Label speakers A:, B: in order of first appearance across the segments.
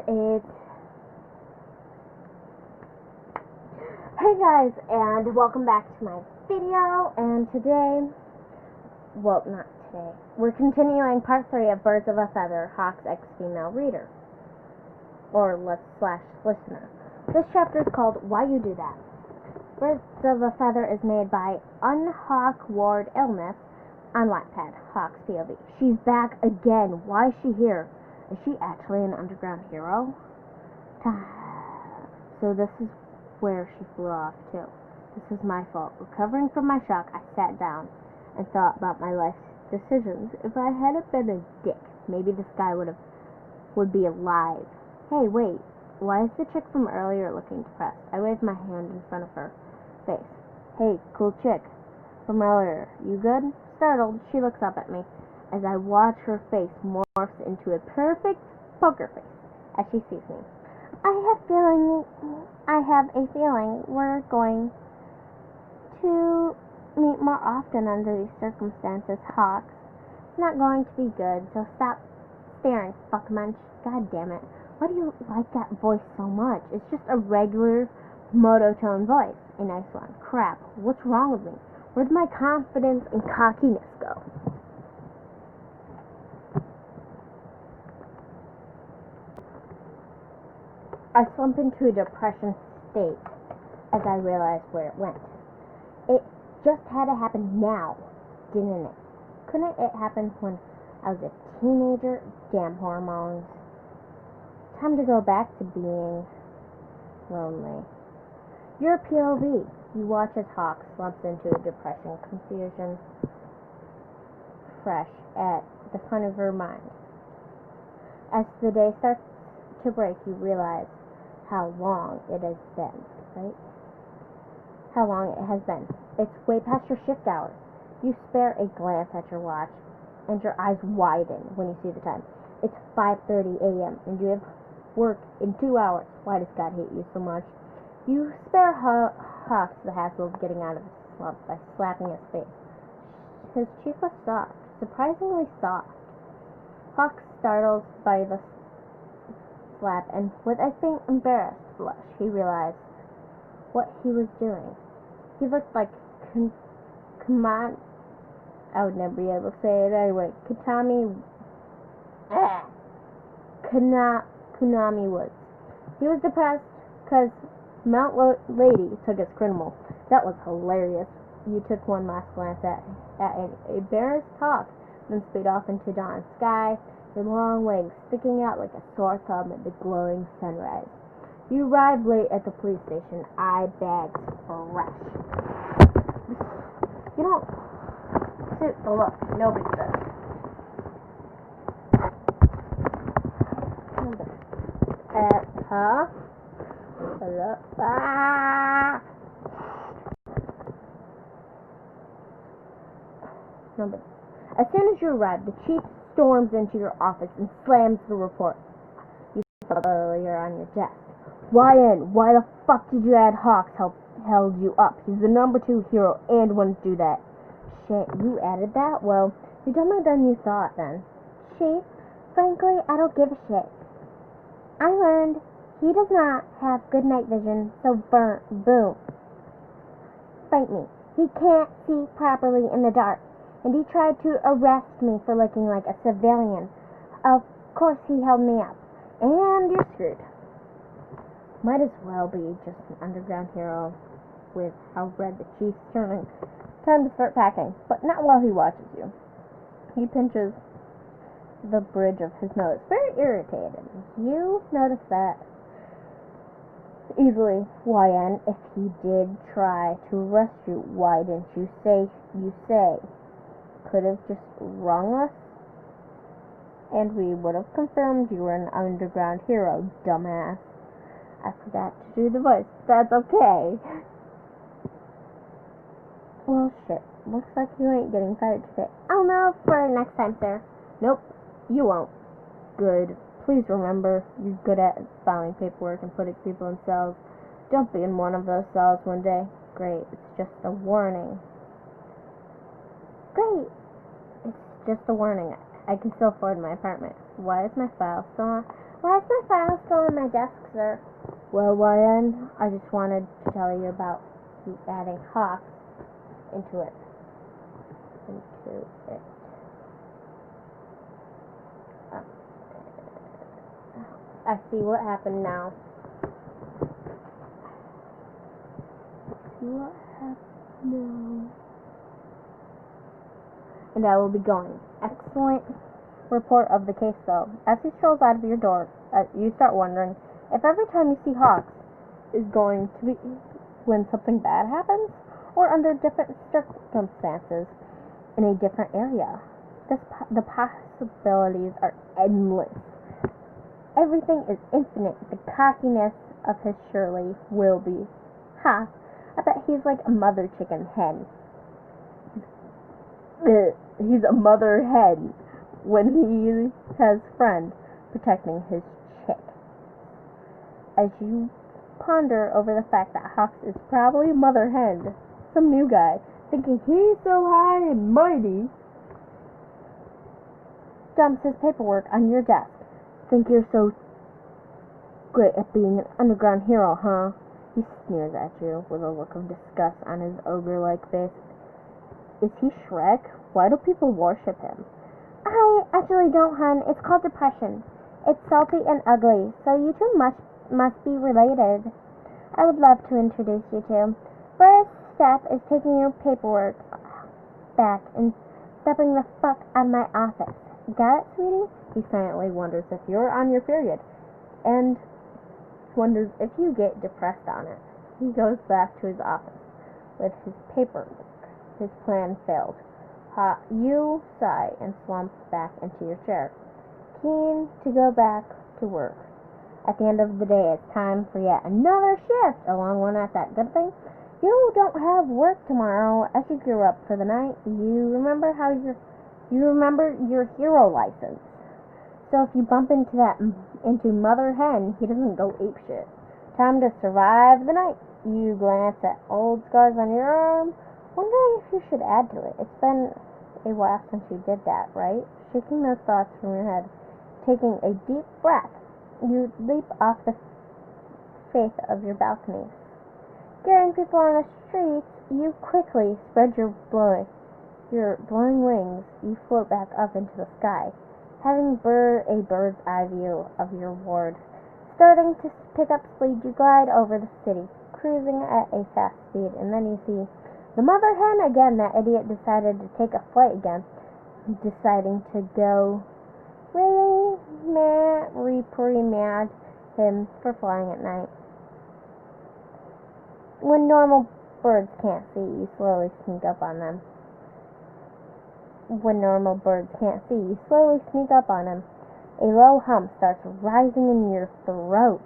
A: it's... Hey guys, and welcome back to my video, and today, well, not today, we're continuing part 3 of Birds of a Feather, Hawk's ex-female reader, or /listener. This chapter is called Why You Do That. Birds of a Feather is made by Unhawk Ward Illness on Wattpad, Hawk's POV. She's back again. Why is she here? Is she actually an underground hero? So this is where she flew off to. This is my fault. Recovering from my shock, I sat down and thought about my life's decisions. If I hadn't been a dick, maybe this guy would be alive. Hey, wait. Why is the chick from earlier looking depressed? I waved my hand in front of her face. Hey, cool chick from earlier. You good? Startled, she looks up at me as I watch her face morphs into a perfect poker face as she sees me. I have a feeling we're going to meet more often under these circumstances, Hawks. It's not going to be good, so stop staring, fuck munch. God damn it. Why do you like that voice so much? It's just a regular monotone voice. A nice one. Crap. What's wrong with me? Where'd my confidence and cockiness go? I slump into a depression state as I realize where it went. It just had to happen now, didn't it? Couldn't it happen when I was a teenager? Damn hormones. Time to go back to being lonely. Your POV. You watch as Hawk slumps into a depression, confusion fresh at the front of her mind. As the day starts to break, you realize how long it has been, right? How long it has been. It's way past your shift hours. You spare a glance at your watch, and your eyes widen when you see the time. It's 5:30 a.m., and you have work in 2 hours. Why does God hate you so much? You spare Hawks the hassle of getting out of his slump by slapping his face. His cheek was soft, surprisingly soft. Hawk startled by the slap, and with a faint embarrassed blush, he realized what he was doing. He looked like I would never be able to say it anyway. Konami Woods. He was depressed because Mount Lady took his criminal. That was hilarious. You took one last glance at an embarrassed Hawk, then sped off into dawn sky, your long legs sticking out like a sore thumb at the glowing sunrise. You arrived late at the police station, eye bags fresh. You don't suit the look. Nobody does. Huh? Hello? Ah! Nobody. As soon as you arrive, the chief storms into your office and slams the report you found earlier on your desk. Why the fuck did you add Hawks held you up? He's the number 2 hero and wouldn't do that. Shit, you added that? Well, you're dumber than you thought then. Chief, frankly, I don't give a shit. I learned he does not have good night vision, so boom. Fight me. He can't see properly in the dark, and he tried to arrest me for looking like a civilian. Of course he held me up, and you're screwed. Might as well be just an underground hero with how red the chief's turning. Time to start packing, but not while he watches you. He pinches the bridge of his nose, very irritated. You notice that easily. YN, if he did try to arrest you, why didn't you say? Could have just rung us, and we would have confirmed you were an underground hero, dumbass. I forgot to do the voice. That's okay. Well, shit. Looks like you ain't getting fired today. I'll know for next time, sir. Nope, you won't. Good. Please remember, you're good at filing paperwork and putting people in cells. Don't be in one of those cells one day. Great. It's just a warning. Great. It's just a warning. I can still afford my apartment. Why is my file still on? Why is my file still on my desk, sir? Well, YN, I just wanted to tell you about adding Hawks into it. I see what happened now. And I will be going. Excellent report of the case, though. As he strolls out of your door, you start wondering if every time you see Hawks is going to be when something bad happens, or under different circumstances in a different area. The possibilities are endless. Everything is infinite. The cockiness of his Shirley will be. Ha! I bet he's like a mother chicken hen. He's a mother hen when he has friends protecting his chick. As you ponder over the fact that Hawks is probably a mother hen, some new guy, thinking he's so high and mighty, dumps his paperwork on your desk. Think you're so great at being an underground hero, huh? He sneers at you with a look of disgust on his ogre-like face. Is he Shrek? Why do people worship him? I actually don't, hun. It's called depression. It's salty and ugly, so you two must be related. I would love to introduce you two. First step is taking your paperwork back and stepping the fuck out of my office. Got it, sweetie? He silently wonders if you're on your period, and wonders if you get depressed on it. He goes back to his office with his paperwork. His plan failed. You sigh and slump back into your chair, keen to go back to work. At the end of the day, it's time for yet another shift. A long one at that. Good thing you don't have work tomorrow. As you gear up for the night, you remember your hero license. So if you bump into Mother Hen, he doesn't go apeshit. Time to survive the night. You glance at old scars on your arm, wondering if you should add to it. It's been a while since you did that, right? Shaking those thoughts from your head, taking a deep breath, you leap off the face of your balcony. Scaring people on the streets, you quickly spread your blowing wings. You float back up into the sky, having a bird's eye view of your ward. Starting to pick up speed, you glide over the city, cruising at a fast speed, and then you see the Mother Hen again. That idiot decided to take a flight again, deciding to go reprimand him for flying at night. When normal birds can't see, you slowly sneak up on them. A low hum starts rising in your throat.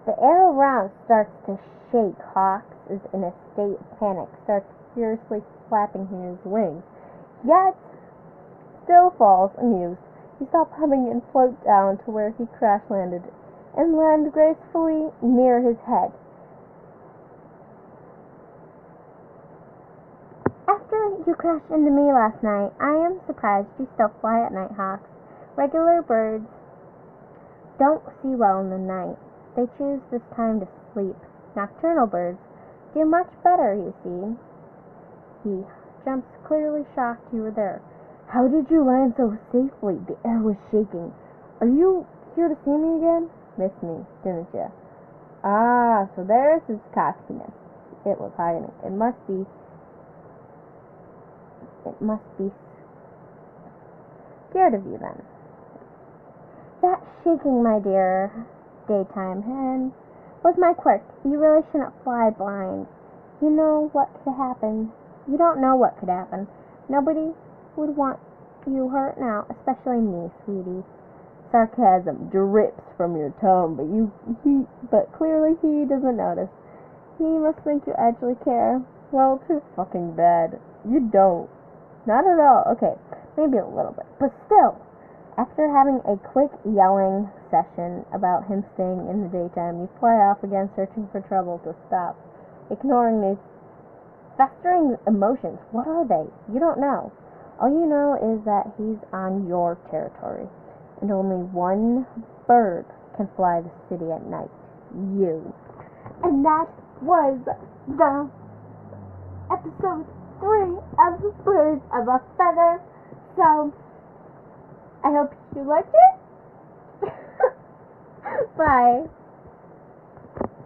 A: The air around starts to shake. Hawks is in a state of panic, starts furiously flapping his wings, yet still falls amused. You stop humming and float down to where he crash-landed and land gracefully near his head. After you crashed into me last night, I am surprised you still fly at night, Hawks. Regular birds don't see well in the night. They choose this time to sleep. Nocturnal birds do much better, you see. He jumps, clearly shocked you were there. How did you land so safely? The air was shaking. Are you here to see me again? Missed me, didn't you? Ah, so there's his cockiness. It was hiding. It must be scared of you then. That shaking, my dear daytime hen, was my quirk. You really shouldn't fly blind. You know what could happen. You don't know what could happen. Nobody would want you hurt now, especially me, sweetie. Sarcasm drips from your tone, but clearly he doesn't notice. He must think you actually care. Well, too fucking bad. You don't. Not at all. Okay, maybe a little bit, but still. After having a quick yelling session about him staying in the daytime, you fly off again, searching for trouble to stop, ignoring these festering emotions. What are they? You don't know. All you know is that he's on your territory, and only one bird can fly the city at night. You.
B: And that was the episode 3 of Birds of a Feather. So, I hope you liked it.
A: Bye.